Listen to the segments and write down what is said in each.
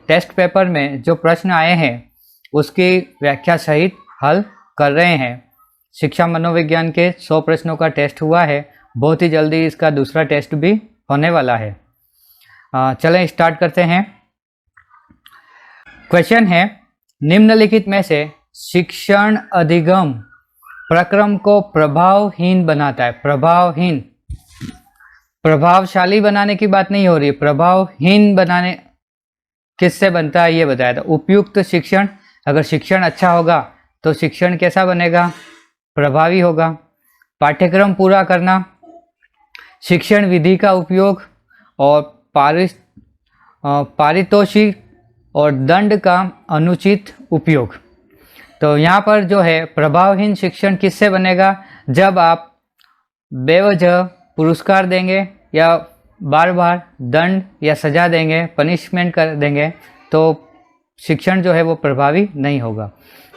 Test paper में जो प्रश्न आए हैं उसकी व्याख्या सहित हल कर रहे हैं। शिक्षा मनोविज्ञान के 100 प्रश्नों का टेस्ट हुआ है, बहुत ही जल्दी इसका दूसरा टेस्ट भी होने वाला है। चलें स्टार्ट करते हैं। क्वेश्चन है, निम्नलिखित में से शिक्षण अधिगम प्रक्रम को प्रभावहीन बनाता है। प्रभावहीन, प्रभावशाली बनाने की बात नहीं हो रही है, प्रभावहीन बनाने किससे बनता है ये बताया था। उपयुक्त शिक्षण, अगर शिक्षण अच्छा होगा तो शिक्षण कैसा बनेगा, प्रभावी होगा। पाठ्यक्रम पूरा करना, शिक्षण विधि का उपयोग और पारितोषिक और दंड का अनुचित उपयोग। तो यहाँ पर जो है प्रभावहीन शिक्षण किससे बनेगा, जब आप बेवजह पुरस्कार देंगे या बार बार दंड या सजा देंगे, पनिशमेंट कर देंगे, तो शिक्षण जो है वो प्रभावी नहीं होगा।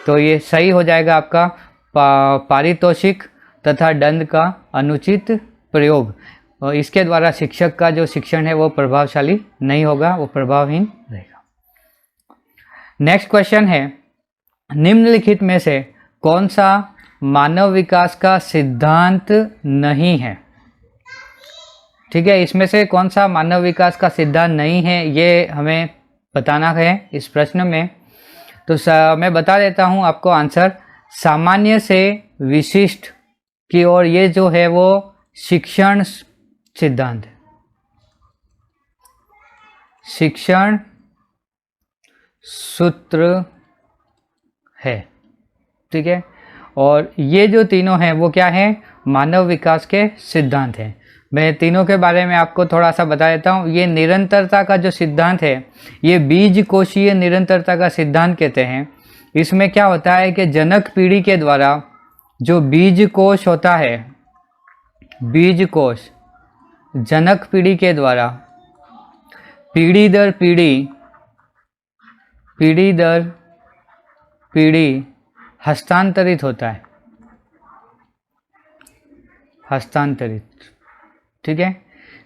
तो ये सही हो जाएगा आपका पारितोषिक तथा दंड का अनुचित प्रयोग। और इसके द्वारा शिक्षक का जो शिक्षण है वो प्रभावशाली नहीं होगा, वो प्रभावहीन रहेगा। नेक्स्ट क्वेश्चन है, निम्नलिखित में से कौन सा मानव विकास का सिद्धांत नहीं है। ठीक है, इसमें से कौन सा मानव विकास का सिद्धांत नहीं है ये हमें बताना है इस प्रश्न में। तो मैं बता देता हूँ आपको आंसर। सामान्य से विशिष्ट की ओर ये जो है वो शिक्षण सिद्धांत है, शिक्षण सूत्र है। ठीक है, और ये जो तीनों हैं वो क्या है, मानव विकास के सिद्धांत हैं। मैं तीनों के बारे में आपको थोड़ा सा बता देता हूँ। ये निरंतरता का जो सिद्धांत है, ये बीज कोशीय निरंतरता का सिद्धांत कहते हैं। इसमें क्या होता है कि जनक पीढ़ी के द्वारा जो बीज कोश होता है, बीज कोश जनक पीढ़ी के द्वारा पीढ़ी दर पीढ़ी, पीढ़ी दर पीढ़ी हस्तांतरित होता है, हस्तांतरित। ठीक है,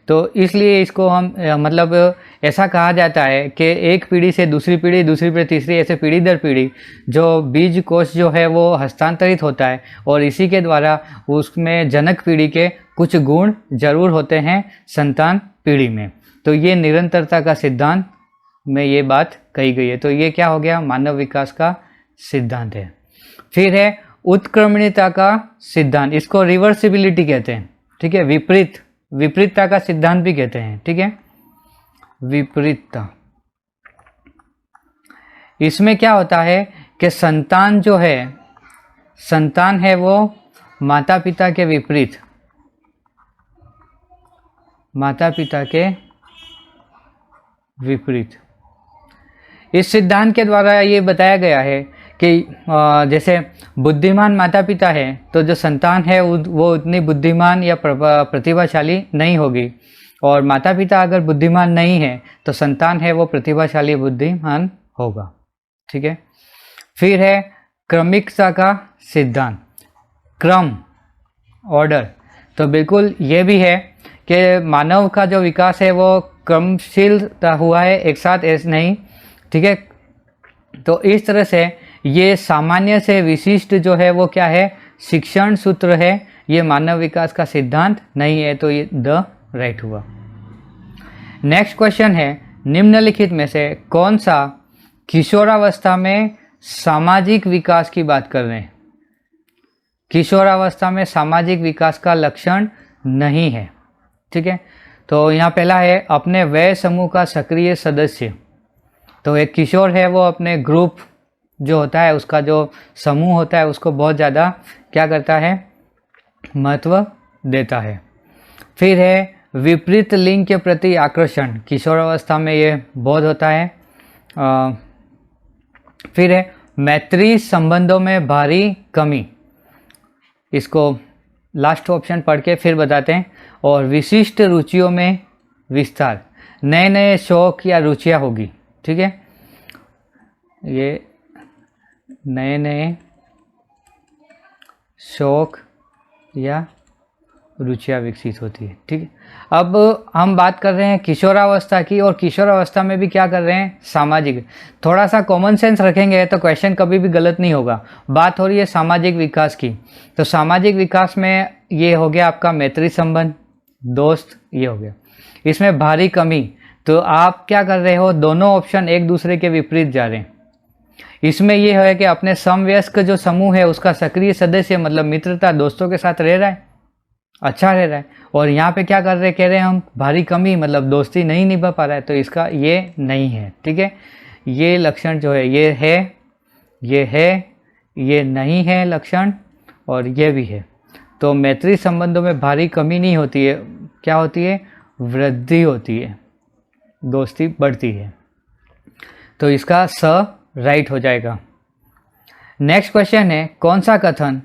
तो इसलिए इसको हम मतलब ऐसा कहा जाता है कि एक पीढ़ी से दूसरी पीढ़ी, दूसरी पीढ़ी तीसरी, ऐसे पीढ़ी दर पीढ़ी जो बीज कोश जो है वो हस्तांतरित होता है, और इसी के द्वारा उसमें जनक पीढ़ी के कुछ गुण जरूर होते हैं संतान पीढ़ी में। तो ये निरंतरता का सिद्धांत में ये बात कही गई है। तो ये क्या हो गया, मानव विकास का सिद्धांत है। फिर है उत्क्रमणीयता का सिद्धांत, इसको रिवर्सिबिलिटी कहते हैं। ठीक है, विपरीतता का सिद्धांत भी कहते हैं। ठीक है, विपरीतता। इसमें क्या होता है कि संतान जो है, संतान है वो माता पिता के विपरीत, माता पिता के विपरीत। इस सिद्धांत के द्वारा ये बताया गया है कि जैसे बुद्धिमान माता पिता है तो जो संतान है वो उतनी बुद्धिमान या प्रतिभाशाली नहीं होगी, और माता पिता अगर बुद्धिमान नहीं है तो संतान है वो प्रतिभाशाली बुद्धिमान होगा। ठीक है, फिर है क्रमिकता का सिद्धांत, क्रम, ऑर्डर। तो बिल्कुल ये भी है कि मानव का जो विकास है वो क्रमशीलता हुआ है, एक साथ ऐसे नहीं। ठीक है, तो इस तरह से ये सामान्य से विशिष्ट जो है वो क्या है, शिक्षण सूत्र है, ये मानव विकास का सिद्धांत नहीं है। तो ये द राइट हुआ। नेक्स्ट क्वेश्चन है, निम्नलिखित में से कौन सा किशोरावस्था में सामाजिक विकास की बात कर रहे हैं। किशोरावस्था में सामाजिक विकास का लक्षण नहीं है। ठीक है, तो यहाँ पहला है अपने वय समूह का सक्रिय सदस्य। तो एक किशोर है वो अपने ग्रुप जो होता है, उसका जो समूह होता है, उसको बहुत ज़्यादा क्या करता है, महत्व देता है। फिर है विपरीत लिंग के प्रति आकर्षण, किशोरावस्था में ये बहुत होता है। फिर है मैत्री संबंधों में भारी कमी, इसको लास्ट ऑप्शन पढ़ के फिर बताते हैं। और विशिष्ट रुचियों में विस्तार, नए नए शौक या रुचियाँ होगी। ठीक है, ये नए नए शौक या रुचियाँ विकसित होती है। ठीक है, अब हम बात कर रहे हैं किशोरावस्था की, और किशोरावस्था में भी क्या कर रहे हैं, सामाजिक। थोड़ा सा कॉमन सेंस रखेंगे तो क्वेश्चन कभी भी गलत नहीं होगा। बात हो रही है सामाजिक विकास की, तो सामाजिक विकास में ये हो गया आपका मैत्री संबंध, दोस्त, ये हो गया। इसमें भारी कमी, तो आप क्या कर रहे हो, दोनों ऑप्शन एक दूसरे के विपरीत जा रहे हैं। इसमें यह है कि अपने समवयस्क जो समूह है उसका सक्रिय सदस्य मतलब मित्रता दोस्तों के साथ रह रहा है, अच्छा रह रहा है, और यहाँ पे क्या कर रहे कह रहे हैं हम, भारी कमी मतलब दोस्ती नहीं निभा पा रहा है, तो इसका ये नहीं है। ठीक है, ये लक्षण जो है ये है, ये है, ये नहीं है लक्षण, और ये भी है। तो मैत्री संबंधों में भारी कमी नहीं होती है, क्या होती है, वृद्धि होती है, दोस्ती बढ़ती है। तो इसका स राइट हो जाएगा। नेक्स्ट क्वेश्चन है, कौन सा कथन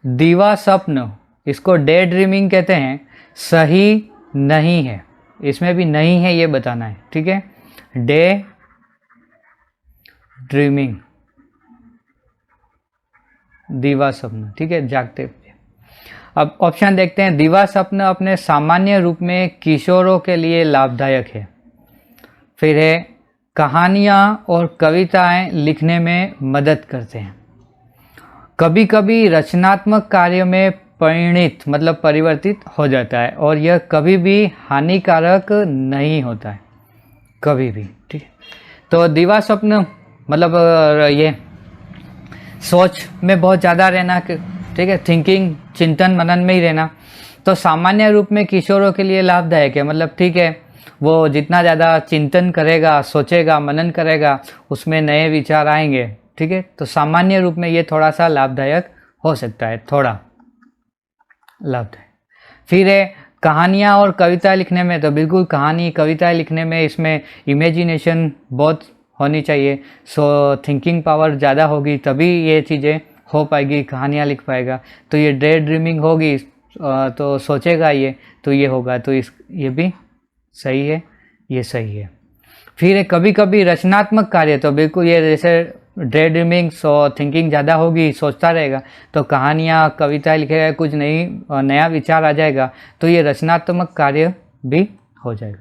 दीवा स्वप्न, इसको डे ड्रीमिंग कहते हैं, सही नहीं है। इसमें भी नहीं है ये बताना है। ठीक है, डे ड्रीमिंग, दीवा स्वप्न, ठीक है, जागते हुए। अब ऑप्शन देखते हैं, दीवा स्वप्न अपने सामान्य रूप में किशोरों के लिए लाभदायक है। फिर है, कहानियाँ और कविताएं लिखने में मदद करते हैं। कभी कभी रचनात्मक कार्य में परिणित मतलब परिवर्तित हो जाता है, और यह कभी भी हानिकारक नहीं होता है, कभी भी। ठीक है, तो दीवा स्वप्न मतलब ये सोच में बहुत ज़्यादा रहना, ठीक है, थिंकिंग, चिंतन मनन में ही रहना। तो सामान्य रूप में किशोरों के लिए लाभदायक है, मतलब ठीक है, वो जितना ज़्यादा चिंतन करेगा, सोचेगा, मनन करेगा, उसमें नए विचार आएंगे। ठीक है, तो सामान्य रूप में ये थोड़ा सा लाभदायक हो सकता है, थोड़ा लाभदायक। फिर है, कहानियाँ और कविता लिखने में, तो बिल्कुल कहानी कविताएं लिखने में इसमें इमेजिनेशन बहुत होनी चाहिए, सो थिंकिंग पावर ज़्यादा होगी तभी ये चीज़ें हो पाएगी, कहानियाँ लिख पाएगा। तो ये डे ड्रीमिंग होगी तो सोचेगा ये, तो ये होगा, तो ये भी सही है, ये सही है। फिर कभी कभी रचनात्मक कार्य, तो बिल्कुल ये जैसे डे ड्रीमिंग, सो थिंकिंग ज़्यादा होगी, सोचता रहेगा, तो कहानियाँ कविताएं लिखेगा, कुछ नया विचार आ जाएगा, तो ये रचनात्मक कार्य भी हो जाएगा।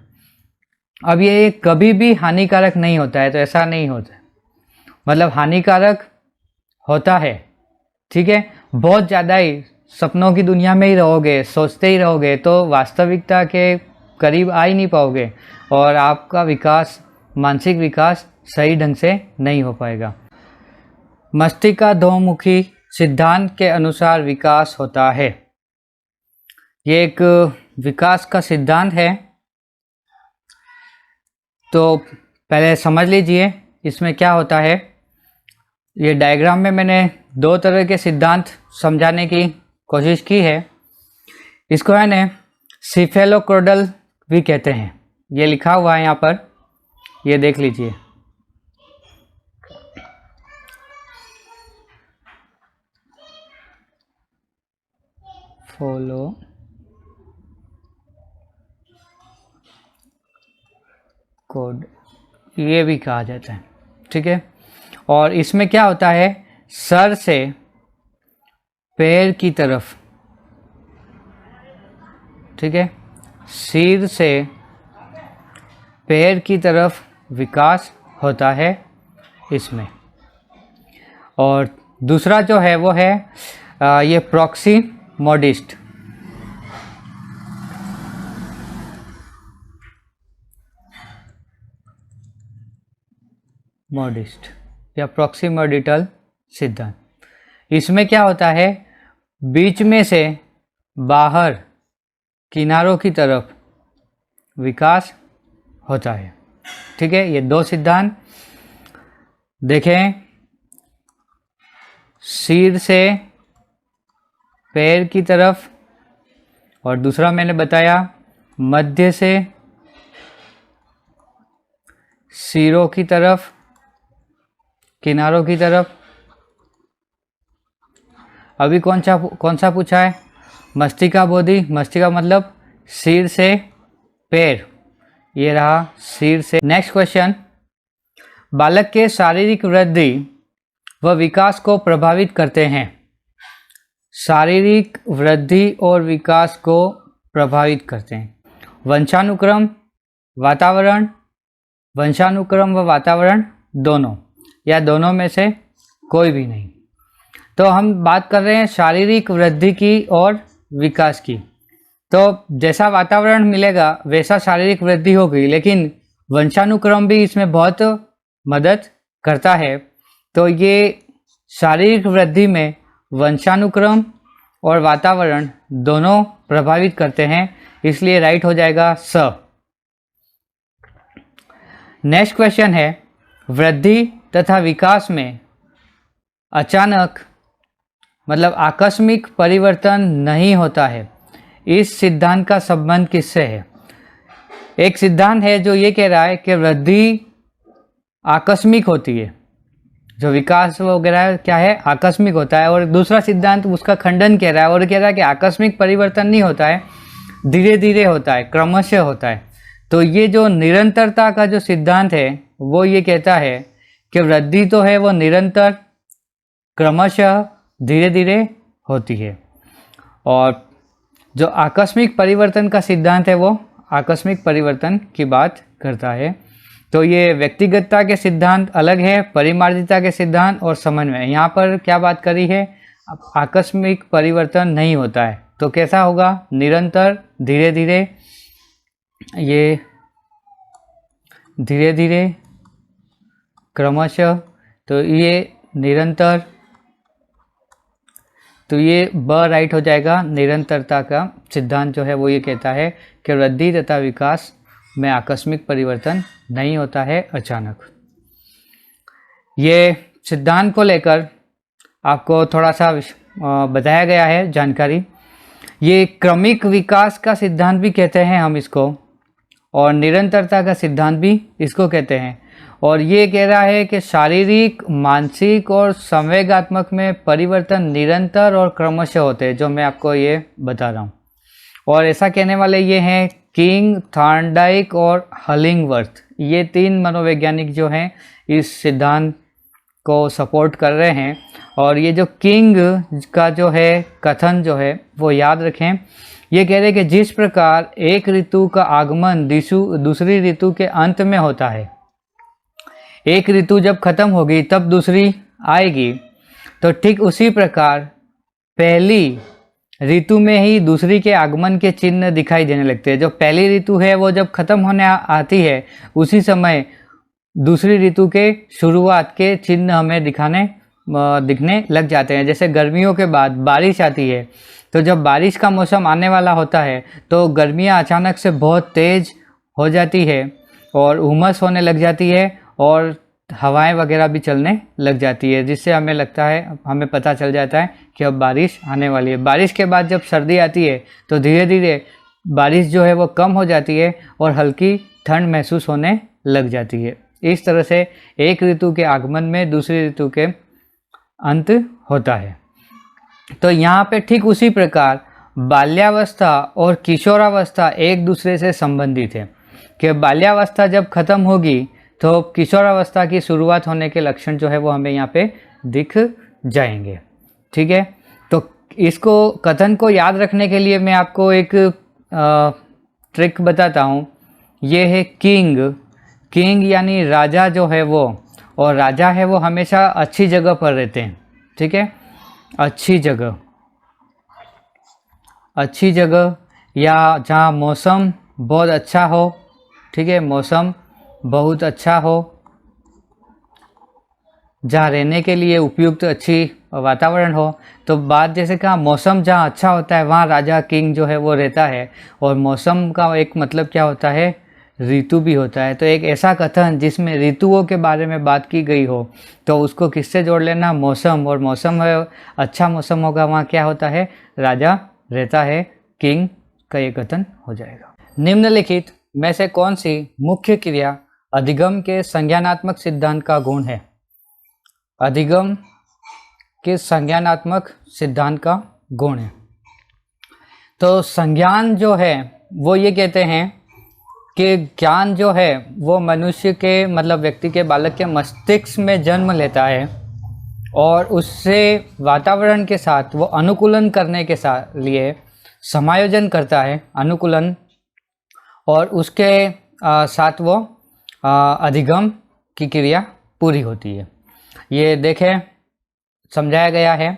अब ये कभी भी हानिकारक नहीं होता है, तो ऐसा नहीं होता है, मतलब हानिकारक होता है। ठीक है, बहुत ज़्यादा ही सपनों की दुनिया में ही रहोगे, सोचते ही रहोगे, तो वास्तविकता के करीब आ ही नहीं पाओगे, और आपका विकास, मानसिक विकास सही ढंग से नहीं हो पाएगा। मस्तिष्का दोमुखी सिद्धांत के अनुसार विकास होता है। ये एक विकास का सिद्धांत है, तो पहले समझ लीजिए इसमें क्या होता है। ये डायग्राम में मैंने दो तरह के सिद्धांत समझाने की कोशिश की है। इसको है ना सिफेलोकोडल भी कहते हैं, ये लिखा हुआ है यहाँ पर, ये देख लीजिए। फॉलो कोड, ये भी कहा जाता है। ठीक है, और इसमें क्या होता है, सर से पैर की तरफ, ठीक है, सिर से पैर की तरफ विकास होता है इसमें। और दूसरा जो है वो है ये प्रॉक्सिमोडिस्ट, या प्रॉक्सिमोडिटल सिद्धांत। इसमें क्या होता है, बीच में से बाहर किनारों की तरफ विकास होता है। ठीक है, ये दो सिद्धांत देखें, सिर से पैर की तरफ, और दूसरा मैंने बताया मध्य से सिरों की तरफ, किनारों की तरफ। अभी कौन सा पूछा है, मस्तिष्का बोधि, मस्तिष्का मतलब सिर से पैर, ये रहा सिर से। नेक्स्ट क्वेश्चन, बालक के शारीरिक वृद्धि व विकास को प्रभावित करते हैं शारीरिक वृद्धि और विकास को प्रभावित करते हैं? वंशानुक्रम, वातावरण, वंशानुक्रम व वातावरण दोनों, या दोनों में से कोई भी नहीं। तो हम बात कर रहे हैं शारीरिक वृद्धि की और विकास की। तो जैसा वातावरण मिलेगा वैसा शारीरिक वृद्धि होगी, लेकिन वंशानुक्रम भी इसमें बहुत मदद करता है। तो ये शारीरिक वृद्धि में वंशानुक्रम और वातावरण दोनों प्रभावित करते हैं, इसलिए राइट हो जाएगा स। नेक्स्ट क्वेश्चन है, वृद्धि तथा विकास में अचानक मतलब आकस्मिक परिवर्तन नहीं होता है, इस सिद्धांत का संबंध किससे है? एक सिद्धांत है जो ये कह रहा है कि वृद्धि आकस्मिक होती है, जो विकास वगैरह क्या है आकस्मिक होता है, और दूसरा सिद्धांत उसका खंडन कह रहा है और कह रहा है कि आकस्मिक परिवर्तन नहीं होता है, धीरे धीरे होता है, क्रमशः होता है। तो ये जो निरंतरता का जो सिद्धांत है वो ये कहता है कि वृद्धि तो है वो निरंतर, क्रमशः, धीरे धीरे होती है, और जो आकस्मिक परिवर्तन का सिद्धांत है वो आकस्मिक परिवर्तन की बात करता है। तो ये व्यक्तिगतता के सिद्धांत अलग है, परिमार्जिता के सिद्धांत और समन्वय। यहाँ पर क्या बात करी है? आकस्मिक परिवर्तन नहीं होता है, तो कैसा होगा? निरंतर, धीरे धीरे, ये धीरे धीरे, क्रमशः, तो ये निरंतर, तो ये ब राइट हो जाएगा। निरंतरता का सिद्धांत जो है वो ये कहता है कि वृद्धि तथा विकास में आकस्मिक परिवर्तन नहीं होता है अचानक। ये सिद्धांत को लेकर आपको थोड़ा सा बताया गया है जानकारी। ये क्रमिक विकास का सिद्धांत भी कहते हैं हम इसको, और निरंतरता का सिद्धांत भी इसको कहते हैं। और ये कह रहा है कि शारीरिक, मानसिक और संवेगात्मक में परिवर्तन निरंतर और क्रमशः होते हैं, जो मैं आपको ये बता रहा हूँ। और ऐसा कहने वाले ये हैं किंग, थॉर्नडाइक और हलिंगवर्थ। ये तीन मनोवैज्ञानिक जो हैं इस सिद्धांत को सपोर्ट कर रहे हैं। और ये जो किंग का जो है कथन जो है वो याद रखें। ये कह रहे हैं कि जिस प्रकार एक ऋतु का आगमन दूसरी ऋतु के अंत में होता है, एक ऋतु जब खत्म होगी तब दूसरी आएगी, तो ठीक उसी प्रकार पहली ऋतु में ही दूसरी के आगमन के चिन्ह दिखाई देने लगते हैं। जो पहली ऋतु है वो जब खत्म होने आती है उसी समय दूसरी ऋतु के शुरुआत के चिन्ह हमें दिखने लग जाते हैं। जैसे गर्मियों के बाद बारिश आती है, तो जब बारिश का मौसम आने वाला होता है तो गर्मियाँ अचानक से बहुत तेज़ हो जाती है और उमस होने लग जाती है और हवाएं वगैरह भी चलने लग जाती है, जिससे हमें लगता है, हमें पता चल जाता है कि अब बारिश आने वाली है। बारिश के बाद जब सर्दी आती है तो धीरे धीरे बारिश जो है वो कम हो जाती है और हल्की ठंड महसूस होने लग जाती है। इस तरह से एक ऋतु के आगमन में दूसरी ऋतु के अंत होता है। तो यहाँ पे ठीक उसी प्रकार बाल्यावस्था और किशोरावस्था एक दूसरे से संबंधित है कि बाल्यावस्था जब खत्म होगी तो किशोरावस्था की शुरुआत होने के लक्षण जो है वो हमें यहाँ पे दिख जाएंगे। ठीक है, तो इसको कथन को याद रखने के लिए मैं आपको एक ट्रिक बताता हूँ। ये है किंग। किंग यानी राजा जो है वो, और राजा है वो हमेशा अच्छी जगह पर रहते हैं। ठीक है, अच्छी जगह या जहाँ मौसम बहुत अच्छा हो। ठीक है, मौसम बहुत अच्छा हो, जहाँ रहने के लिए उपयुक्त अच्छी वातावरण हो। तो बात जैसे कहा, मौसम जहाँ अच्छा होता है वहाँ राजा किंग जो है वो रहता है। और मौसम का एक मतलब क्या होता है? ऋतु भी होता है। तो एक ऐसा कथन जिसमें ऋतुओं के बारे में बात की गई हो तो उसको किससे जोड़ लेना? मौसम। और मौसम है अच्छा मौसम होगा वहाँ क्या होता है? राजा रहता है, किंग का ये कथन हो जाएगा। निम्नलिखित में से कौन सी मुख्य क्रिया अधिगम के संज्ञानात्मक सिद्धांत का गुण है? अधिगम के संज्ञानात्मक सिद्धांत का गुण है। तो संज्ञान जो है वो ये कहते हैं कि ज्ञान जो है वो मनुष्य के मतलब व्यक्ति के, बालक के मस्तिष्क में जन्म लेता है और उससे वातावरण के साथ वो अनुकूलन करने के साथ लिए समायोजन करता है, अनुकूलन, और उसके साथ वो अधिगम की क्रिया पूरी होती है। ये देखें, समझाया गया है।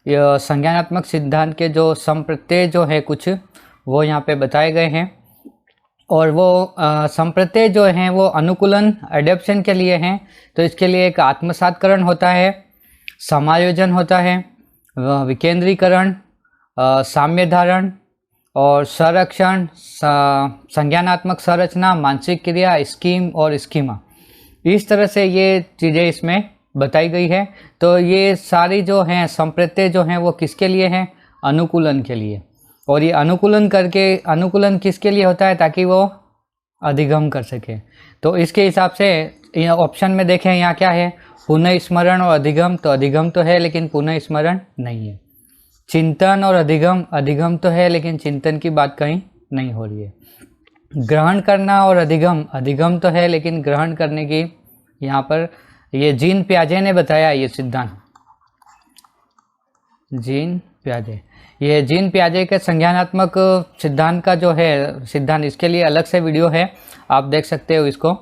यह संज्ञानात्मक सिद्धांत के जो संप्रत्यय जो है कुछ वो यहाँ पे बताए गए हैं, और वो संप्रत्यय जो हैं वो अनुकूलन, एडेप्शन के लिए हैं। तो इसके लिए एक आत्मसात्करण होता है, समायोजन होता है, विकेंद्रीकरण, साम्य धारण और संरक्षण, संज्ञानात्मक संरचना, मानसिक क्रिया, स्कीम और स्कीमा। इस तरह से ये चीज़ें इसमें बताई गई है। तो ये सारी जो हैं संप्रत्यय जो हैं वो किसके लिए हैं? अनुकूलन के लिए। और ये अनुकूलन करके, अनुकूलन किसके लिए होता है? ताकि वो अधिगम कर सके। तो इसके हिसाब से ऑप्शन में देखें यहाँ क्या है, पुनः स्मरण और अधिगम। तो अधिगम तो है लेकिन पुनः स्मरण नहीं है। चिंतन और अधिगम, अधिगम तो है लेकिन चिंतन की बात कहीं नहीं हो रही है। ग्रहण करना और अधिगम, अधिगम तो है लेकिन ग्रहण करने की यहाँ पर, ये जीन प्याजे ने बताया ये सिद्धांत, जीन प्याजे। ये जीन प्याजे के संज्ञानात्मक सिद्धांत का जो है सिद्धांत, इसके लिए अलग से वीडियो है, आप देख सकते हो इसको।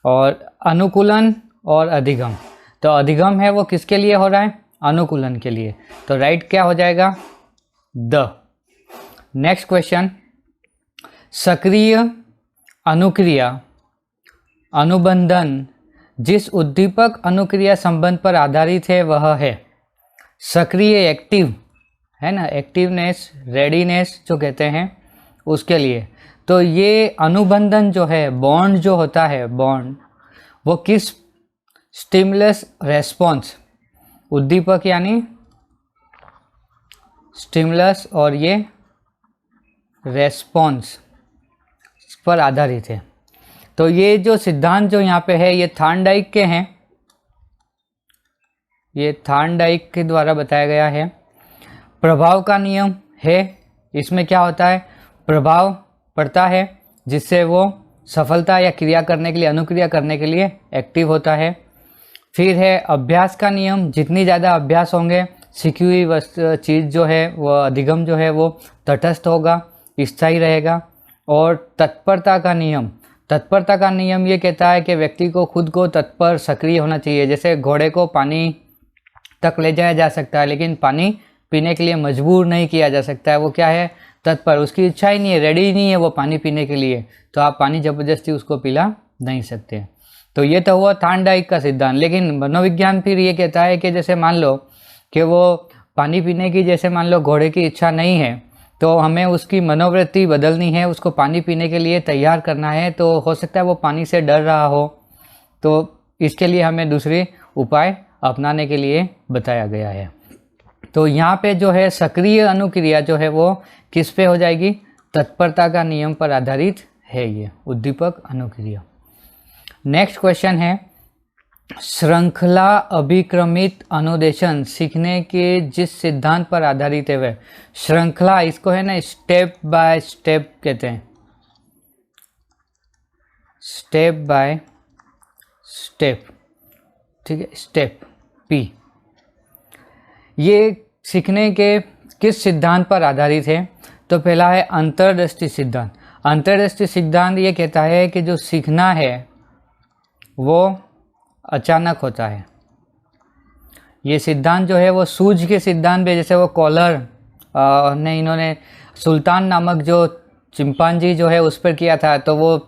और अनुकूलन और अधिगम, तो अधिगम है वो किसके लिए हो रहा है? अनुकूलन के लिए। तो राइट क्या हो जाएगा? द। नेक्स्ट क्वेश्चन, सक्रिय अनुक्रिया अनुबंधन जिस उद्दीपक अनुक्रिया संबंध पर आधारित है वह है सक्रिय, एक्टिव है ना, एक्टिवनेस, रेडीनेस जो कहते हैं उसके लिए। तो ये अनुबंधन जो है, बॉन्ड जो होता है, बॉन्ड, वो किस स्टिमुलस रेस्पॉन्स, उद्दीपक यानी स्टिमुलस और ये रेस्पॉन्स पर आधारित है। तो ये जो सिद्धांत जो यहाँ पे है ये थार्नडाइक के हैं, ये थार्नडाइक के द्वारा बताया गया है। प्रभाव का नियम है, इसमें क्या होता है? प्रभाव पड़ता है जिससे वो सफलता या क्रिया करने के लिए, अनुक्रिया करने के लिए एक्टिव होता है। फिर है अभ्यास का नियम, जितनी ज़्यादा अभ्यास होंगे सीखी हुई चीज़ जो है वो अधिगम जो है वो तटस्थ होगा, स्थायी रहेगा। और तत्परता का नियम, तत्परता का नियम ये कहता है कि व्यक्ति को खुद को तत्पर, सक्रिय होना चाहिए। जैसे घोड़े को पानी तक ले जाया जा सकता है लेकिन पानी पीने के लिए मजबूर नहीं किया जा सकता है, वो क्या है? तत्पर, उसकी इच्छा ही नहीं है, रेडी नहीं है वो पानी पीने के लिए, तो आप पानी ज़बरदस्ती उसको पिला नहीं सकते। तो ये तो हुआ थार्नडाइक का सिद्धांत। लेकिन मनोविज्ञान फिर ये कहता है कि जैसे मान लो कि वो पानी पीने की, जैसे मान लो घोड़े की इच्छा नहीं है, तो हमें उसकी मनोवृत्ति बदलनी है, उसको पानी पीने के लिए तैयार करना है। तो हो सकता है वो पानी से डर रहा हो, तो इसके लिए हमें दूसरे उपाय अपनाने के लिए बताया गया है। तो यहाँ पे जो है सक्रिय अनुक्रिया जो है वो किस पे हो जाएगी? तत्परता का नियम पर आधारित है ये उद्दीपक अनुक्रिया। नेक्स्ट क्वेश्चन है, श्रृंखला अभिक्रमित अनुदेशन सीखने के जिस सिद्धांत पर आधारित है वह श्रृंखला, इसको है ना स्टेप बाय स्टेप कहते हैं, स्टेप बाय स्टेप, ठीक है, स्टेप पी। ये सीखने के किस सिद्धांत पर आधारित है? तो पहला है अंतर्दृष्टि सिद्धांत। अंतर्दृष्टि सिद्धांत ये कहता है कि जो सीखना है वो अचानक होता है। ये सिद्धांत जो है वो सूझ के सिद्धांत पे, जैसे वो कॉलर ने इन्होंने सुल्तान नामक जो चिंपांजी जो है उस पर किया था, तो वो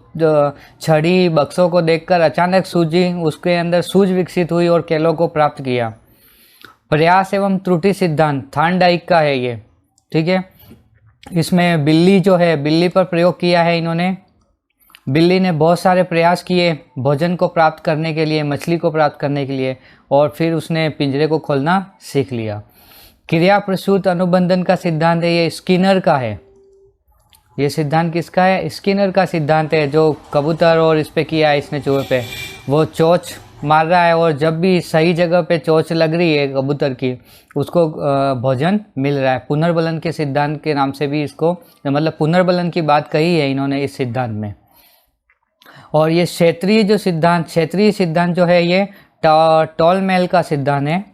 छड़ी बक्सों को देखकर अचानक सूझी, उसके अंदर सूझ विकसित हुई और केलों को प्राप्त किया। प्रयास एवं त्रुटि सिद्धांत थार्नडाइक का है ये, ठीक है। इसमें बिल्ली जो है, बिल्ली पर प्रयोग किया है इन्होंने। बिल्ली ने बहुत सारे प्रयास किए भोजन को प्राप्त करने के लिए, मछली को प्राप्त करने के लिए, और फिर उसने पिंजरे को खोलना सीख लिया। क्रिया प्रसूत अनुबंधन का सिद्धांत है, ये स्किनर का है। ये सिद्धांत किसका है? स्किनर का सिद्धांत है, जो कबूतर और इस पे किया है इसने, चूहे पे वो चोंच मार रहा है और जब भी सही जगह पे चोंच लग रही है कबूतर की, उसको भोजन मिल रहा है। पुनर्बलन के सिद्धांत के नाम से भी इसको, मतलब पुनर्बलन की बात कही है इन्होंने इस सिद्धांत में। और ये क्षेत्रीय जो सिद्धांत, क्षेत्रीय सिद्धांत जो है ये टॉलमेल का सिद्धांत है,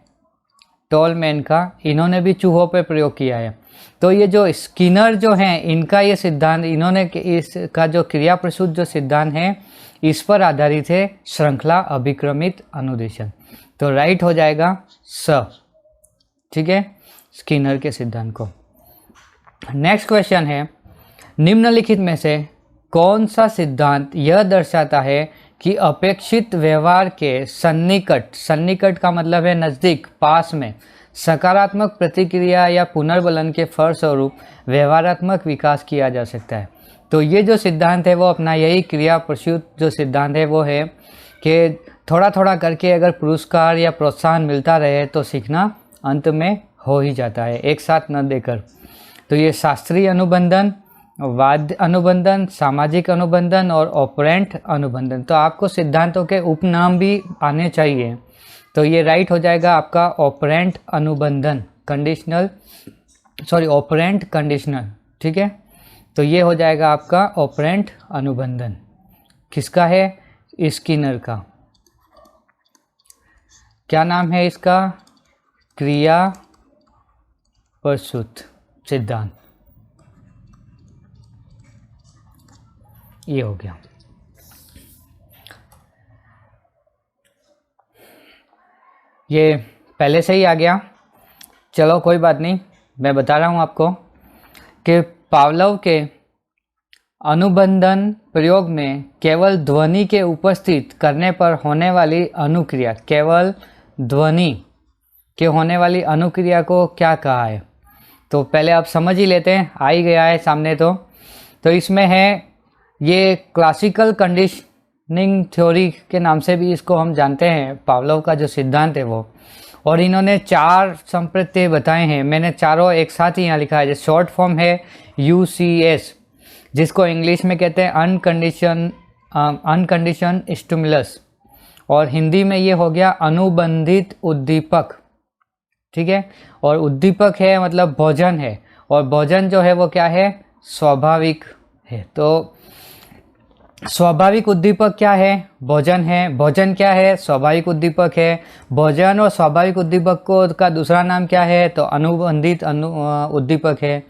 टोलमैन का, इन्होंने भी चूहों पे प्रयोग किया है। तो ये जो स्किनर जो हैं, इनका ये सिद्धांत, इन्होंने इसका जो क्रिया प्रसूत जो सिद्धांत है इस पर आधारित है, श्रृंखला अभिक्रमित अनुदेशन। तो राइट हो जाएगा स, ठीक है, स्किनर के सिद्धांत को। नेक्स्ट क्वेश्चन है, निम्नलिखित में से कौन सा सिद्धांत यह दर्शाता है कि अपेक्षित व्यवहार के सन्निकट, सन्निकट का मतलब है नज़दीक, पास में, सकारात्मक प्रतिक्रिया या पुनर्बलन के फलस्वरूप व्यवहारात्मक विकास किया जा सकता है। तो ये जो सिद्धांत है वो अपना यही क्रिया प्रसूत जो सिद्धांत है वो है कि थोड़ा थोड़ा करके अगर पुरस्कार या प्रोत्साहन मिलता रहे तो सीखना अंत में हो ही जाता है, एक साथ न देकर। तो ये शास्त्रीय अनुबंधन, वाद्य अनुबंधन, सामाजिक अनुबंधन और ऑपरेंट अनुबंधन। तो आपको सिद्धांतों के उपनाम भी आने चाहिए। तो ये राइट हो जाएगा आपका ऑपरेंट अनुबंधन, कंडीशनल, सॉरी ऑपरेंट कंडीशनल, ठीक है। तो ये हो जाएगा आपका ऑपरेंट अनुबंधन। किसका है? स्किनर का। क्या नाम है इसका? क्रिया प्रसूत सिद्धांत। ये हो गया। ये पहले से ही आ गया, चलो कोई बात नहीं, मैं बता रहा हूँ आपको कि पावलोव के अनुबंधन प्रयोग में केवल ध्वनि के उपस्थित करने पर होने वाली अनुक्रिया, केवल ध्वनि के होने वाली अनुक्रिया को क्या कहा है? तो पहले आप समझ ही लेते हैं, आ ही गया है सामने। तो इसमें है ये क्लासिकल कंडीशनिंग थ्योरी के नाम से भी इसको हम जानते हैं, पावलोव का जो सिद्धांत है वो। और इन्होंने 4 संप्रत्यय बताए हैं, मैंने चारों एक साथ ही यहाँ लिखा है। जो शॉर्ट फॉर्म है UCS, जिसको इंग्लिश में कहते हैं अनकंडीशन स्टिमुलस, और हिंदी में ये हो गया अनुबंधित उद्दीपक, ठीक है। और उद्दीपक है मतलब भोजन है, और भोजन जो है वो क्या है? स्वाभाविक है। तो स्वाभाविक उद्दीपक क्या है? भोजन है। भोजन क्या है? स्वाभाविक उद्दीपक है। भोजन और स्वाभाविक उद्दीपक को का दूसरा नाम क्या है? तो अनुबंधित उद्दीपक है।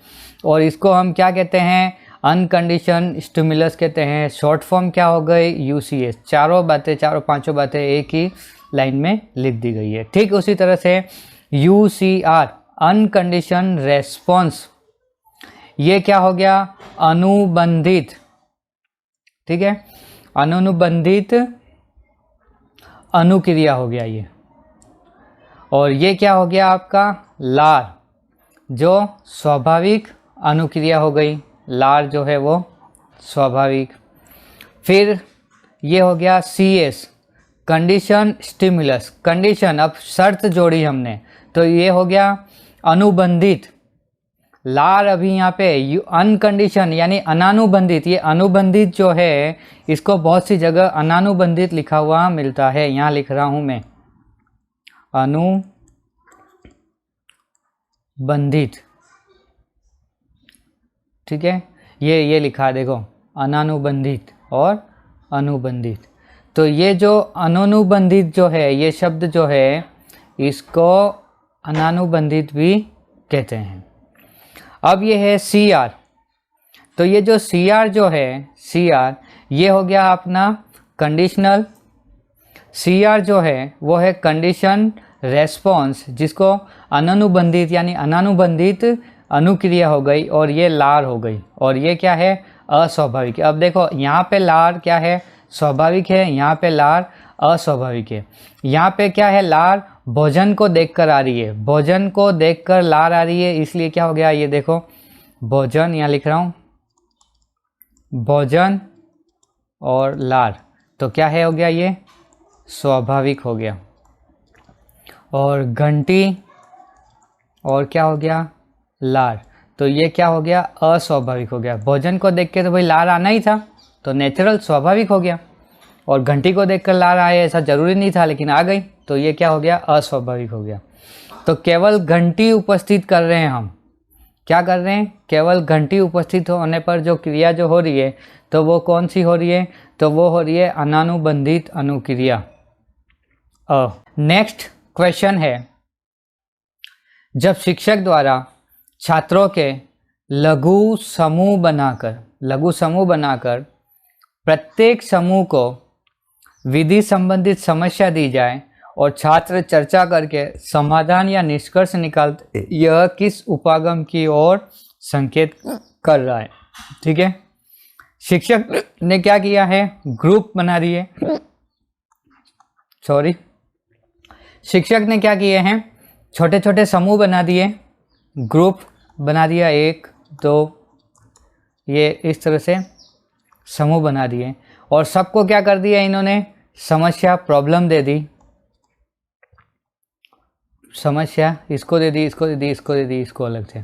और इसको हम क्या कहते हैं? अनकंडीशन स्टिमुलस कहते हैं। शॉर्ट फॉर्म क्या हो गई? UCS। चारों बातें, चारों पांचों बातें एक ही लाइन में लिख दी गई है। ठीक उसी तरह से UCR, अनकंडीशन रेस्पॉन्स, ये क्या हो गया? अनुबंधित, ठीक है, अनुबंधित अनुक्रिया हो गया ये। और ये क्या हो गया आपका? लार, जो स्वाभाविक अनुक्रिया हो गई। लार जो है वो स्वाभाविक। फिर ये हो गया CS, कंडीशन स्टिमुलस। कंडीशन, अब शर्त जोड़ी हमने, तो ये हो गया अनुबंधित। लार अभी यहाँ पे अनकंडीशन यानी अनानुबंधित, ये अनुबंधित जो है इसको बहुत सी जगह अनानुबंधित लिखा हुआ मिलता है, यहाँ लिख रहा हूँ मैं अनुबंधित, ठीक है। ये लिखा है देखो, अनानुबंधित और अनुबंधित। तो ये जो अनानुबंधित जो है, ये शब्द जो है इसको अनानुबंधित भी कहते हैं। अब ये है CR। तो ये जो CR जो है, CR ये हो गया अपना कंडीशनल। CR जो है वो है कंडीशन रेस्पॉन्स, जिसको अनानुबंधित यानी अनानुबंधित अनुक्रिया हो गई, और ये लार हो गई। और ये क्या है? अस्वाभाविक। अब देखो यहाँ पे लार क्या है? स्वाभाविक है, यहाँ पे लार अस्वाभाविक है। यहाँ पे क्या है? लार भोजन को देखकर आ रही है, भोजन को देखकर लार आ रही है, इसलिए क्या हो गया? ये देखो भोजन, यहाँ लिख रहा हूँ भोजन और लार, तो क्या है? हो गया ये स्वाभाविक हो गया। और घंटी और क्या हो गया? लार, तो ये क्या हो गया? अस्वाभाविक हो गया। भोजन को देख के तो भाई लार आना ही था, तो नेचुरल स्वाभाविक हो गया। और घंटी को देखकर लार आए ऐसा जरूरी नहीं था, लेकिन आ गई, तो ये क्या हो गया? अस्वाभाविक हो गया। तो केवल घंटी उपस्थित कर रहे हैं हम, क्या कर रहे हैं? केवल घंटी उपस्थित होने पर जो क्रिया जो हो रही है, तो वो कौन सी हो रही है? तो वो हो रही है अनानुबंधित अनुक्रिया। नेक्स्ट क्वेश्चन है, जब शिक्षक द्वारा छात्रों के लघु समूह बनाकर प्रत्येक समूह को विधि संबंधित समस्या दी जाए और छात्र चर्चा करके समाधान या निष्कर्ष निकालते, यह किस उपागम की ओर संकेत कर रहा है। ठीक है, शिक्षक ने क्या किया है, ग्रुप बना दिए, शिक्षक ने क्या किए हैं, छोटे छोटे समूह बना दिए, ग्रुप बना दिया, 1 2, ये इस तरह से समूह बना दिए और सबको क्या कर दिया इन्होंने, समस्या, प्रॉब्लम दे दी, समस्या इसको दे दी, इसको दे दी, इसको दे दी, इसको अलग से।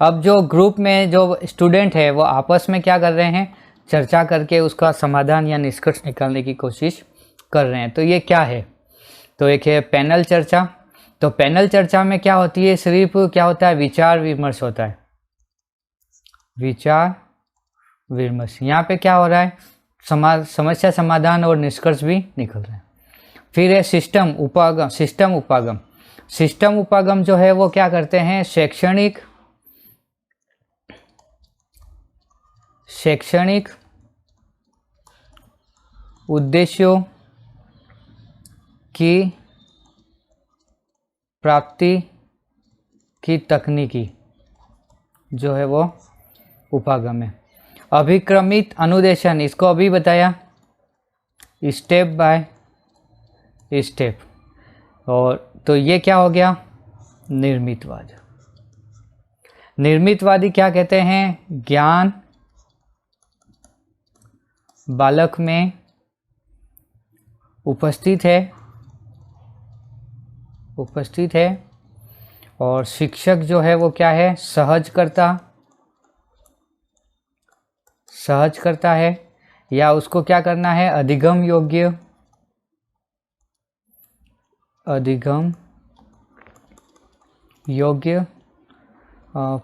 अब जो ग्रुप में जो स्टूडेंट है वो आपस में क्या कर रहे हैं, चर्चा करके उसका समाधान या निष्कर्ष निकालने की कोशिश कर रहे हैं। तो ये क्या है, तो एक है पैनल चर्चा। तो पैनल चर्चा में क्या होती है, सिर्फ क्या होता है, विचार विमर्श होता है, विचार विमर्श। यहाँ पे क्या हो रहा है, समस्या समाधान और निष्कर्ष भी निकल रहे हैं। फिर है सिस्टम उपागम। सिस्टम उपागम जो है वो क्या करते हैं, शैक्षणिक उद्देश्यों की प्राप्ति की तकनीकी जो है वो उपागम है। अभिक्रमित अनुदेशन, इसको अभी बताया, स्टेप बाय स्टेप। और तो ये क्या हो गया, निर्मितवाद। निर्मितवादी क्या कहते हैं, ज्ञान बालक में उपस्थित है और शिक्षक जो है वो क्या है, सहज करता है, या उसको क्या करना है, अधिगम योग्य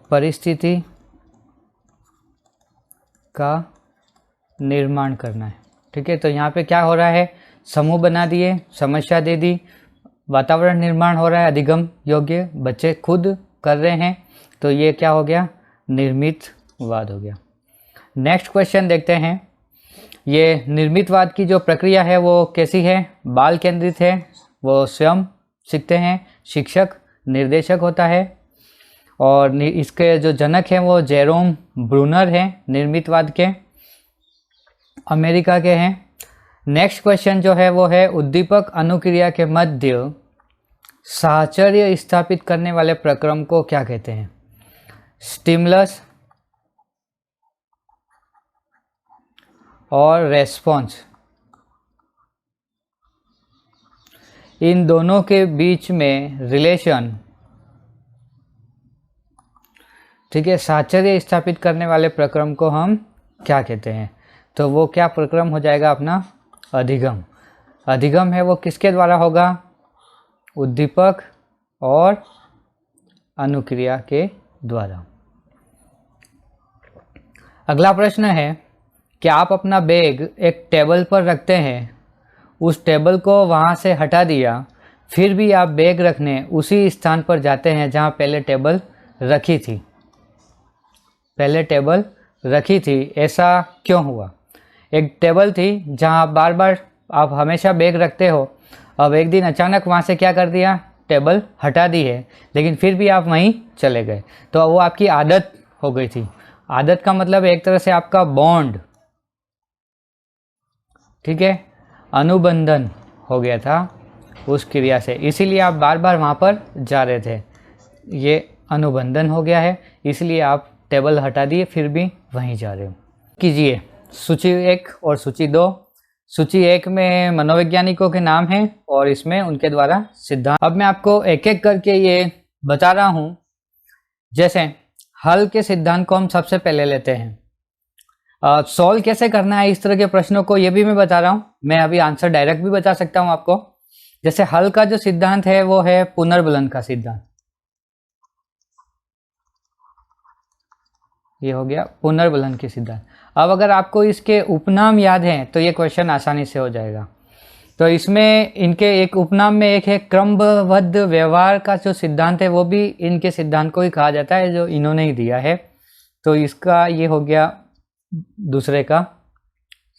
परिस्थिति का निर्माण करना है। ठीक है, तो यहाँ पे क्या हो रहा है, समूह बना दिए, समस्या दे दी, वातावरण निर्माण हो रहा है, अधिगम योग्य बच्चे खुद कर रहे हैं, तो ये क्या हो गया, निर्मितवाद हो गया। नेक्स्ट क्वेश्चन देखते हैं। ये निर्मितवाद की जो प्रक्रिया है वो कैसी है, बाल केंद्रित है, वो स्वयं सीखते हैं, शिक्षक निर्देशक होता है, और इसके जो जनक हैं वो जेरोम ब्रूनर हैं, निर्मितवाद के, अमेरिका के हैं। नेक्स्ट क्वेश्चन जो है वो है, उद्दीपक अनुक्रिया के मध्य साहचर्य स्थापित करने वाले प्रक्रम को क्या कहते हैं, स्टिमुलस और रेस्पॉन्स। इन दोनों के बीच में रिलेशन, ठीक है, साहचर्य स्थापित करने वाले प्रक्रम को हम क्या कहते हैं, तो वो क्या प्रक्रम हो जाएगा अपना, अधिगम। अधिगम है वो किसके द्वारा होगा, उद्दीपक और अनुक्रिया के द्वारा। अगला प्रश्न है कि आप अपना बैग एक टेबल पर रखते हैं, उस टेबल को वहाँ से हटा दिया, फिर भी आप बैग रखने उसी स्थान पर जाते हैं जहाँ पहले टेबल रखी थी, ऐसा क्यों हुआ। एक टेबल थी जहाँ बार बार आप हमेशा बैग रखते हो, अब एक दिन अचानक वहाँ से क्या कर दिया, टेबल हटा दी है, लेकिन फिर भी आप वहीं चले गए, तो वो आपकी आदत हो गई थी। आदत का मतलब एक तरह से आपका बॉन्ड, ठीक है, अनुबंधन हो गया था उस क्रिया से, इसीलिए आप बार बार वहाँ पर जा रहे थे, ये अनुबंधन हो गया है, इसलिए आप टेबल हटा दिए फिर भी वहीं जा रहे हो। कीजिए सूची 1 और सूची 2। सूची 1 में मनोवैज्ञानिकों के नाम हैं और इसमें उनके द्वारा सिद्धांत। अब मैं आपको एक एक करके ये बता रहा हूँ। जैसे हल के सिद्धांत को हम सबसे पहले लेते हैं, सॉल्व कैसे करना है इस तरह के प्रश्नों को, ये भी मैं बता रहा हूँ। मैं अभी आंसर डायरेक्ट भी बता सकता हूँ आपको। जैसे हल का जो सिद्धांत है वो है पुनर्बलन का सिद्धांत, ये हो गया पुनर्बलन के सिद्धांत। अब अगर आपको इसके उपनाम याद हैं तो ये क्वेश्चन आसानी से हो जाएगा। तो इसमें इनके एक उपनाम में एक है क्रमबद्ध व्यवहार का जो सिद्धांत है, वो भी इनके सिद्धांत को ही कहा जाता है, जो इन्होंने ही दिया है। तो इसका ये हो गया दूसरे का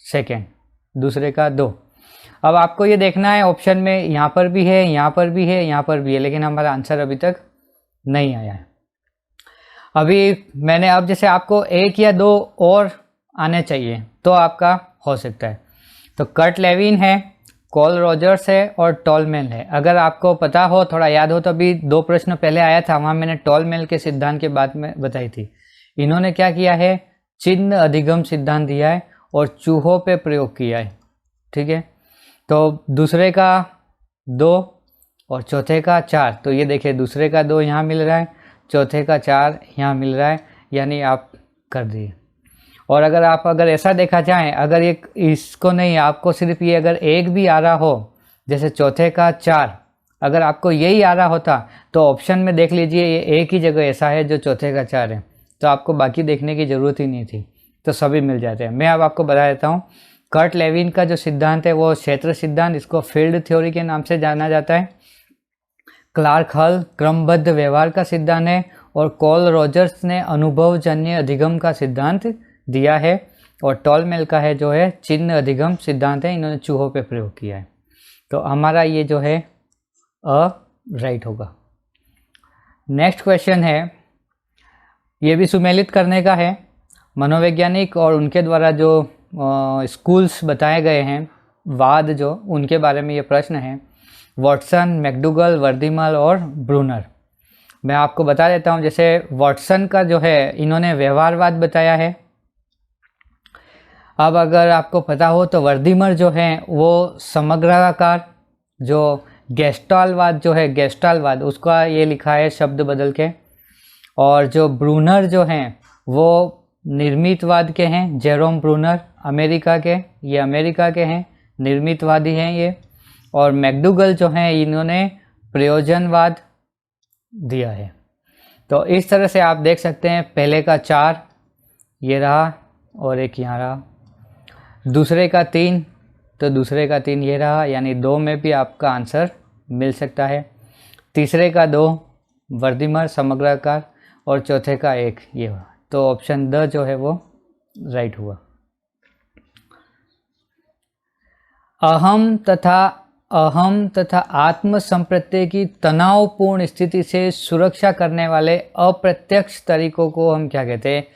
सेकेंड, दूसरे का 2। अब आपको ये देखना है ऑप्शन में यहाँ पर भी है, यहाँ पर भी है, यहाँ पर भी है, लेकिन हमारा आंसर अभी तक नहीं आया है। अभी मैंने अब जैसे आपको 1 या 2 और आने चाहिए तो आपका हो सकता है। तो कर्ट लेविन है, कॉल रॉजर्स है और टॉलमेल है। अगर आपको पता हो, थोड़ा याद हो, तो अभी 2 प्रश्न पहले आया था, वहाँ मैंने टॉलमेल के सिद्धांत के बात में बताई थी। इन्होंने क्या किया है, चिन्ह अधिगम सिद्धांत दिया है और चूहों पे प्रयोग किया है। ठीक है, तो दूसरे का 2 और चौथे का 4। तो ये देखिए, दूसरे का 2 यहाँ मिल रहा है, चौथे का 4 यहाँ मिल रहा है, यानी आप कर दिए। और अगर ऐसा देखा जाए, अगर एक इसको नहीं, आपको सिर्फ ये अगर 1 भी आ रहा हो, जैसे चौथे का 4, अगर आपको यही आ रहा होता तो ऑप्शन में देख लीजिए, ये एक ही जगह ऐसा है जो चौथे का 4 है, तो आपको बाकी देखने की ज़रूरत ही नहीं थी, तो सभी मिल जाते हैं। मैं अब आपको बता देता हूँ, कर्ट लेविन का जो सिद्धांत है वो क्षेत्र सिद्धांत, इसको फील्ड थ्योरी के नाम से जाना जाता है। क्लार्क हल क्रमबद्ध व्यवहार का सिद्धांत है और कॉल रॉजर्स ने अनुभवजन्य अधिगम का सिद्धांत दिया है, और टॉलमेल का है जो है चिन्ह अधिगम सिद्धांत है, इन्होंने चूहों पे प्रयोग किया है। तो हमारा ये जो है राइट होगा। नेक्स्ट क्वेश्चन है, ये भी सुमेलित करने का है। मनोवैज्ञानिक और उनके द्वारा जो स्कूल्स बताए गए हैं, वाद जो, उनके बारे में ये प्रश्न है। वॉटसन, मैकडूगल, वर्दीमल और ब्रूनर। मैं आपको बता देता हूँ, जैसे वॉटसन का जो है, इन्होंने व्यवहारवाद बताया है। अब अगर आपको पता हो तो वर्दीमर जो है वो समग्राकार, जो गेस्टालवाद जो है, गेस्टालवाद, उसका ये लिखा है शब्द बदल के। और जो ब्रूनर जो हैं वो निर्मितवाद के हैं, जेरोम ब्रूनर अमेरिका के, ये अमेरिका के हैं, निर्मितवादी हैं ये। और मैकडूगल जो हैं, इन्होंने प्रयोजनवाद दिया है। तो इस तरह से आप देख सकते हैं, पहले का 4 ये रहा और एक यहाँ रहा, दूसरे का 3 तो दूसरे का 3 ये रहा, यानी 2 में भी आपका आंसर मिल सकता है। तीसरे का 2 वर्दीमर समग्राकार और चौथे का 1 ये हुआ, तो ऑप्शन द जो है वो राइट हुआ। अहम तथा आत्म संप्रत्यय की तनावपूर्ण स्थिति से सुरक्षा करने वाले अप्रत्यक्ष तरीकों को हम क्या कहते हैं?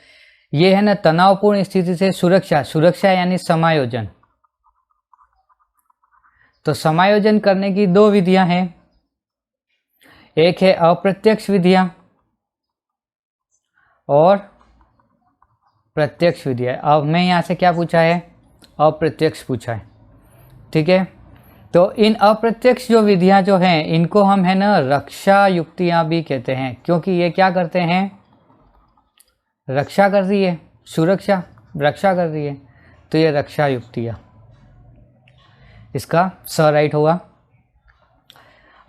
ये है ना, तनावपूर्ण स्थिति से सुरक्षा, सुरक्षा यानी समायोजन। तो समायोजन करने की 2 विधियां हैं, एक है अप्रत्यक्ष विधियां और प्रत्यक्ष विधियां। अब मैं यहाँ से क्या पूछा है? अप्रत्यक्ष पूछा है, ठीक है। तो इन अप्रत्यक्ष जो विधियां जो हैं, इनको हम है ना रक्षा युक्तियां भी कहते हैं, क्योंकि ये क्या करते हैं? रक्षा कर रही है, सुरक्षा रक्षा कर रही है, तो ये रक्षा युक्तियां, इसका स राइट होगा।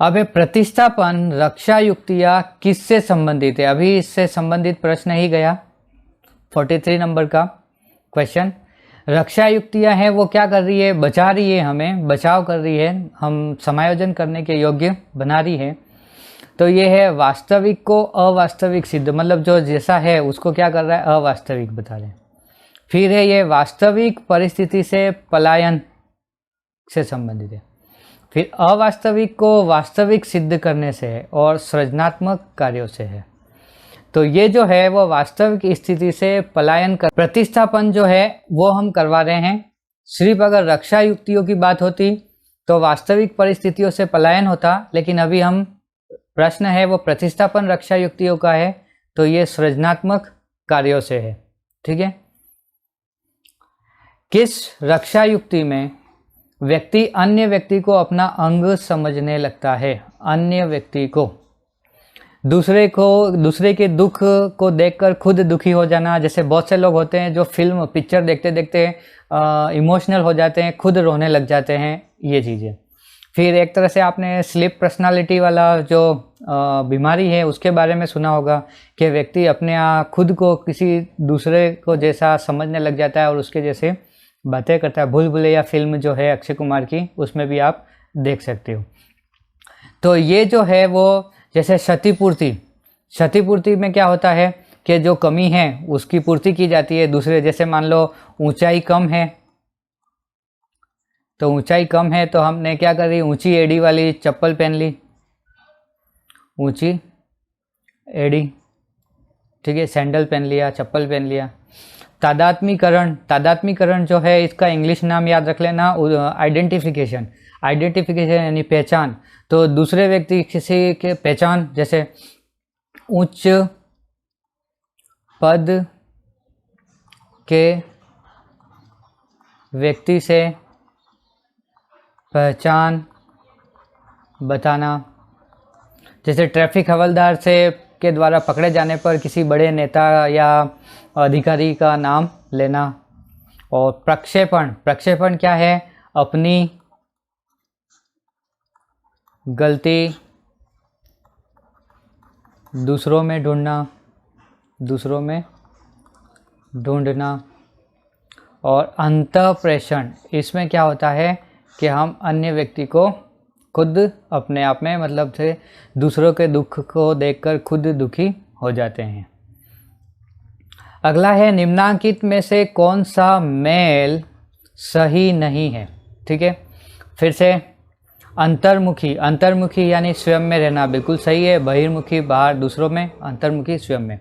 अब प्रतिस्थापन रक्षा युक्तियां किससे संबंधित है? अभी इससे संबंधित प्रश्न ही गया, 43 नंबर का क्वेश्चन। रक्षा युक्तियां हैं वो क्या कर रही है? बचा रही है, हमें बचाव कर रही है, हम समायोजन करने के योग्य बना रही है। तो ये है वास्तविक को अवास्तविक सिद्ध, मतलब जो जैसा है उसको क्या कर रहा है? अवास्तविक बता रहे हैं। फिर है ये वास्तविक परिस्थिति से पलायन से संबंधित है। फिर अवास्तविक को वास्तविक सिद्ध करने से है और सृजनात्मक कार्यों से है। तो ये जो है वो वास्तविक स्थिति से पलायन कर, प्रतिस्थापन जो है वो हम करवा रहे हैं। सिर्फ अगर रक्षा युक्तियों की बात होती तो वास्तविक परिस्थितियों से पलायन होता, लेकिन अभी हम प्रश्न है वो प्रतिस्थापन रक्षा युक्तियों का है, तो ये सृजनात्मक कार्यों से है, ठीक है। किस रक्षा युक्ति में व्यक्ति अन्य व्यक्ति को अपना अंग समझने लगता है? अन्य व्यक्ति को, दूसरे के दुख को देखकर खुद दुखी हो जाना। जैसे बहुत से लोग होते हैं जो फिल्म पिक्चर देखते देखते इमोशनल हो जाते हैं, खुद रोने लग जाते हैं, ये चीज़ें। फिर एक तरह से आपने स्लिप पर्सनालिटी वाला जो बीमारी है उसके बारे में सुना होगा कि व्यक्ति अपने खुद को किसी दूसरे को जैसा समझने लग जाता है और उसके जैसे बातें करता है। भूल भुलैया फिल्म जो है अक्षय कुमार की, उसमें भी आप देख सकते हो। तो ये जो है वो जैसे क्षतिपूर्ति, क्षतिपूर्ति में क्या होता है कि जो कमी है उसकी पूर्ति की जाती है दूसरे, जैसे मान लो ऊंचाई कम है, तो ऊंचाई कम है तो हमने क्या करी, ऊंची एड़ी वाली चप्पल पहन ली, ऊंची एड़ी, ठीक है, सैंडल पहन लिया, चप्पल पहन लिया। तादात्मीकरण, तादात्मीकरण जो है इसका इंग्लिश नाम याद रख लेना, आइडेंटिफिकेशन, आइडेंटिफिकेशन यानी पहचान। तो दूसरे व्यक्ति किसी के पहचान, जैसे उच्च पद के व्यक्ति से पहचान बताना, जैसे ट्रैफिक हवलदार से के द्वारा पकड़े जाने पर किसी बड़े नेता या अधिकारी का नाम लेना। और प्रक्षेपण, प्रक्षेपण क्या है, अपनी गलती दूसरों में ढूंढना, दूसरों में ढूंढना। और अंतःप्रेषण, इसमें क्या होता है कि हम अन्य व्यक्ति को खुद अपने आप में मतलब से दूसरों के दुख को देखकर खुद दुखी हो जाते हैं। अगला है निम्नांकित में से कौन सा मेल सही नहीं है, ठीक है। फिर से अंतर्मुखी, अंतर्मुखी यानी स्वयं में रहना बिल्कुल सही है, बहिर्मुखी बाहर दूसरों में, अंतर्मुखी स्वयं में।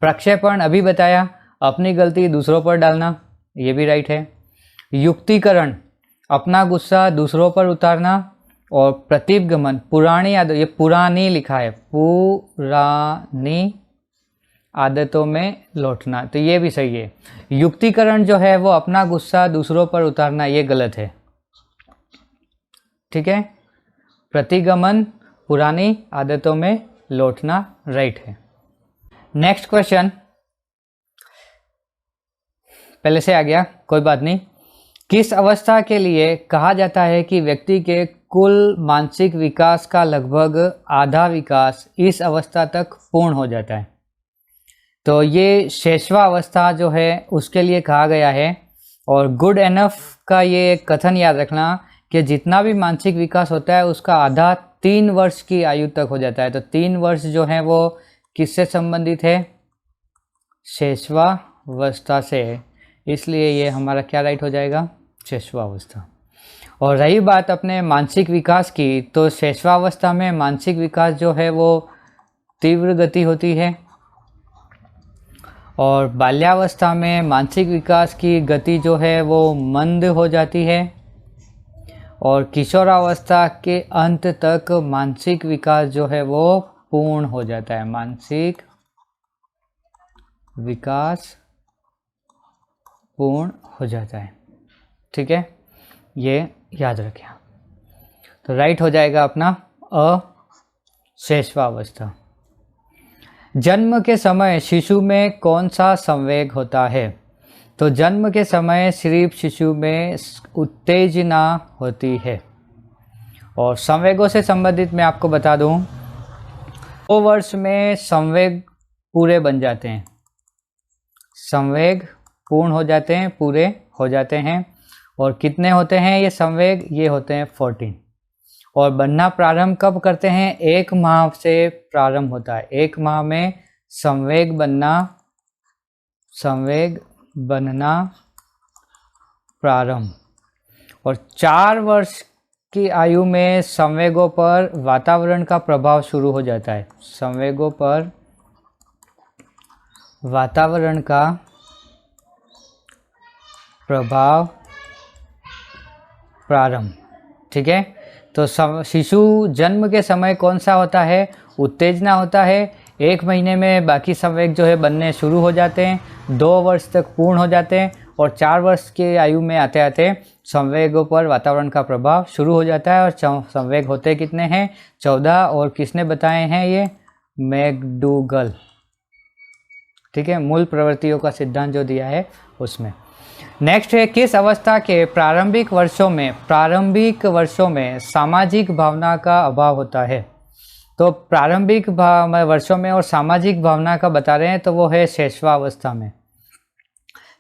प्रक्षेपण अभी बताया, अपनी गलती दूसरों पर डालना, ये भी राइट है। युक्तिकरण, अपना गुस्सा दूसरों पर उतारना। और प्रतिगमन, पुरानी आदत, ये पुरानी लिखा है, पुरानी आदतों में लौटना, तो ये भी सही है। युक्तिकरण जो है वो अपना गुस्सा दूसरों पर उतारना, ये गलत है, ठीक है। प्रतिगमन, पुरानी आदतों में लौटना राइट है। नेक्स्ट क्वेश्चन पहले से आ गया, कोई बात नहीं। किस अवस्था के लिए कहा जाता है कि व्यक्ति के कुल मानसिक विकास का लगभग आधा विकास इस अवस्था तक पूर्ण हो जाता है? तो ये शेषवा अवस्था जो है उसके लिए कहा गया है। और गुड एनफ का ये कथन याद रखना कि जितना भी मानसिक विकास होता है उसका आधा 3 वर्ष की आयु तक हो जाता है। तो 3 वर्ष जो है वो किससे संबंधित है? शेषवावस्था से, इसलिए ये हमारा क्या राइट हो जाएगा? शेषवावस्था। और रही बात अपने मानसिक विकास की, तो शेषवावस्था में मानसिक विकास जो है वो तीव्र गति होती है और बाल्यावस्था में मानसिक विकास की गति जो है वो मंद हो जाती है और किशोरावस्था के अंत तक मानसिक विकास जो है वो पूर्ण हो जाता है। मानसिक विकास पूर्ण हो जाता है, ठीक है, ये याद रखें। तो राइट हो जाएगा अपना अशेषवावस्था। जन्म के समय शिशु में कौन सा संवेग होता है? तो जन्म के समय सिर्फ शिशु में उत्तेजना होती है। और संवेगों से संबंधित मैं आपको बता दूं, 2 वर्ष में संवेग पूरे बन जाते हैं, संवेग पूर्ण हो जाते हैं, पूरे हो जाते हैं। और कितने होते हैं ये संवेग? ये होते हैं 14। और बनना प्रारंभ कब करते हैं? 1 माह से प्रारंभ होता है। 1 माह में संवेग बनना प्रारंभ। और 4 वर्ष की आयु में संवेगों पर वातावरण का प्रभाव शुरू हो जाता है। संवेगों पर वातावरण का प्रभाव प्रारंभ, ठीक है। तो शिशु जन्म के समय कौन सा होता है? उत्तेजना होता है। 1 महीने में बाकी संवेग जो है बनने शुरू हो जाते हैं, 2 वर्ष तक पूर्ण हो जाते हैं और 4 वर्ष की आयु में आते आते संवेगों पर वातावरण का प्रभाव शुरू हो जाता है। और संवेग होते कितने हैं? 14। और किसने बताए हैं ये? मैकडूगल, ठीक है, मूल प्रवृत्तियों का सिद्धांत जो दिया है उसमें। नेक्स्ट है, किस अवस्था के प्रारंभिक वर्षों में सामाजिक भावना का अभाव होता है? तो प्रारंभिक वर्षों में और सामाजिक भावना का बता रहे हैं, तो वो है शेषवावस्था में।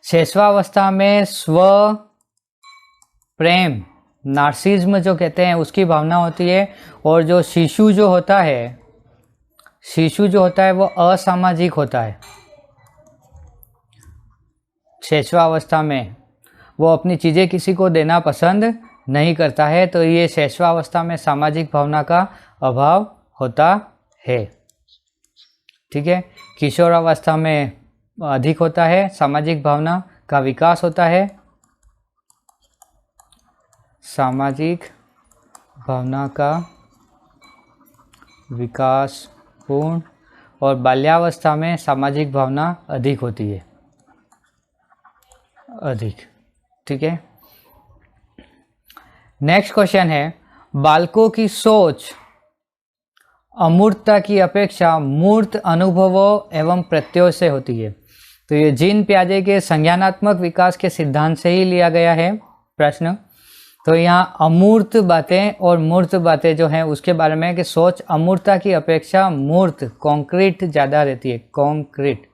शेषवावस्था में स्व प्रेम, नार्सिज्म जो कहते हैं उसकी भावना होती है। और जो शिशु जो होता है वो असामाजिक होता है। शैशवावस्था में वो अपनी चीज़ें किसी को देना पसंद नहीं करता है, तो ये शैशवावस्था में सामाजिक भावना का अभाव होता है। ठीक है। किशोरावस्था में अधिक होता है, सामाजिक भावना का विकास होता है, सामाजिक भावना का विकास पूर्ण। और बाल्यावस्था में सामाजिक भावना अधिक होती है, अधिक। ठीक है। नेक्स्ट क्वेश्चन है, बालकों की सोच अमूर्तता की अपेक्षा मूर्त अनुभवों एवं प्रत्ययों से होती है। तो ये जीन पियाजे के संज्ञानात्मक विकास के सिद्धांत से ही लिया गया है प्रश्न। तो यहाँ अमूर्त बातें और मूर्त बातें जो हैं उसके बारे में कि सोच अमूर्तता की अपेक्षा मूर्त, कॉन्क्रीट ज़्यादा रहती है, कॉन्क्रीट।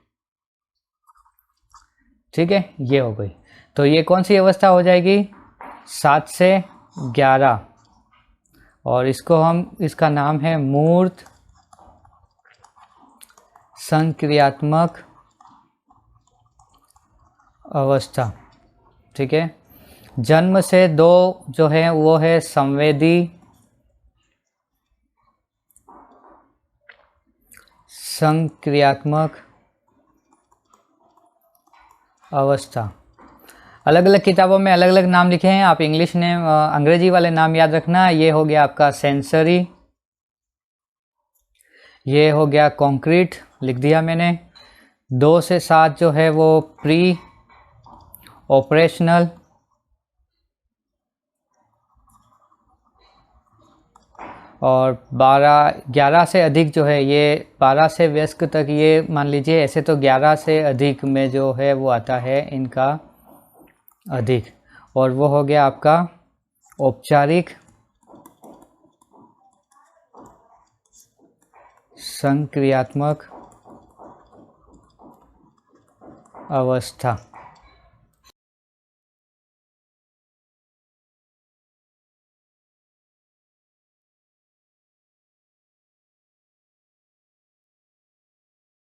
ठीक है, ये हो गई। तो ये कौन सी अवस्था हो जाएगी? 7 से 11, और इसका नाम है मूर्त संक्रियात्मक अवस्था। ठीक है। जन्म से 2 जो है वो है संवेदी संक्रियात्मक अवस्था। अलग अलग किताबों में अलग अलग नाम लिखे हैं, आप इंग्लिश ने अंग्रेजी वाले नाम याद रखना। ये हो गया आपका सेंसरी, ये हो गया कॉन्क्रीट, लिख दिया मैंने। 2 से 7 जो है वो प्री ऑपरेशनल, और 11 से अधिक जो है, ये 12 से वयस्क तक ये मान लीजिए। ऐसे तो 11 से अधिक में जो है वो आता है इनका अधिक, और वो हो गया आपका औपचारिक संक्रियात्मक अवस्था।